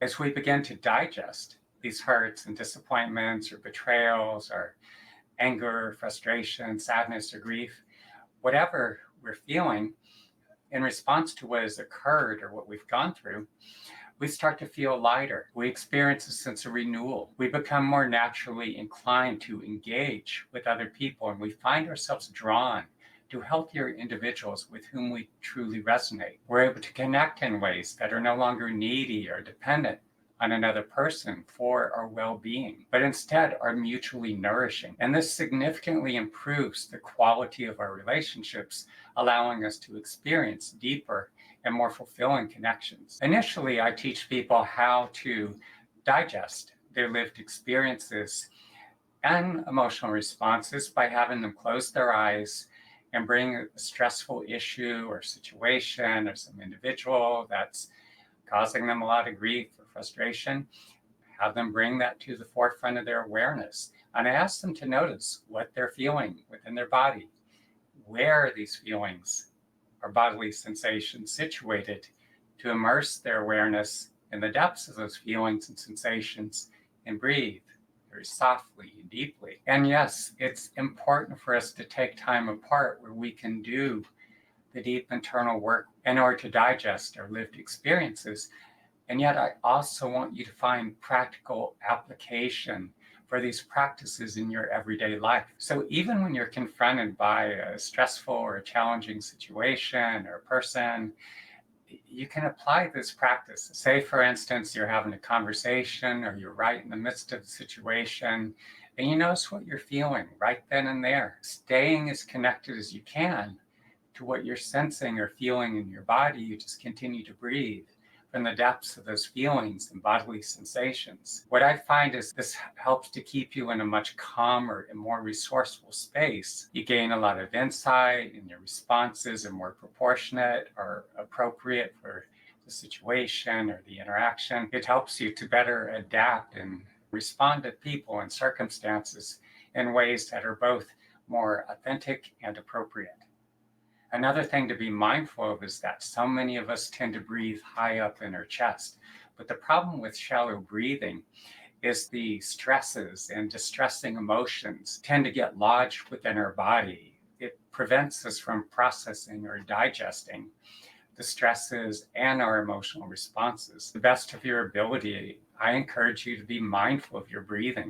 As we begin to digest these hurts and disappointments or betrayals or anger, frustration, sadness, or grief, whatever we're feeling in response to what has occurred or what we've gone through, we start to feel lighter. We experience a sense of renewal. We become more naturally inclined to engage with other people, and we find ourselves drawn to healthier individuals with whom we truly resonate. We're able to connect in ways that are no longer needy or dependent on another person for our well-being, but instead are mutually nourishing. And this significantly improves the quality of our relationships, allowing us to experience deeper and more fulfilling connections. Initially, I teach people how to digest their lived experiences and emotional responses by having them close their eyes and bring a stressful issue or situation or some individual that's causing them a lot of grief or frustration, have them bring that to the forefront of their awareness. And I ask them to notice what they're feeling within their body, where these feelings or bodily sensations situated, to immerse their awareness in the depths of those feelings and sensations and breathe very softly and deeply. And yes, it's important for us to take time apart where we can do the deep internal work in order to digest our lived experiences. And yet I also want you to find practical application for these practices in your everyday life. So even when you're confronted by a stressful or a challenging situation or person, you can apply this practice. Say, for instance, you're having a conversation or you're right in the midst of the situation and you notice what you're feeling right then and there. Staying as connected as you can to what you're sensing or feeling in your body, you just continue to breathe from the depths of those feelings and bodily sensations. What I find is this helps to keep you in a much calmer and more resourceful space. You gain a lot of insight, and your responses are more proportionate or appropriate for the situation or the interaction. It helps you to better adapt and respond to people and circumstances in ways that are both more authentic and appropriate. Another thing to be mindful of is that so many of us tend to breathe high up in our chest. But the problem with shallow breathing is the stresses and distressing emotions tend to get lodged within our body. It prevents us from processing or digesting the stresses and our emotional responses. The best of your ability, I encourage you to be mindful of your breathing.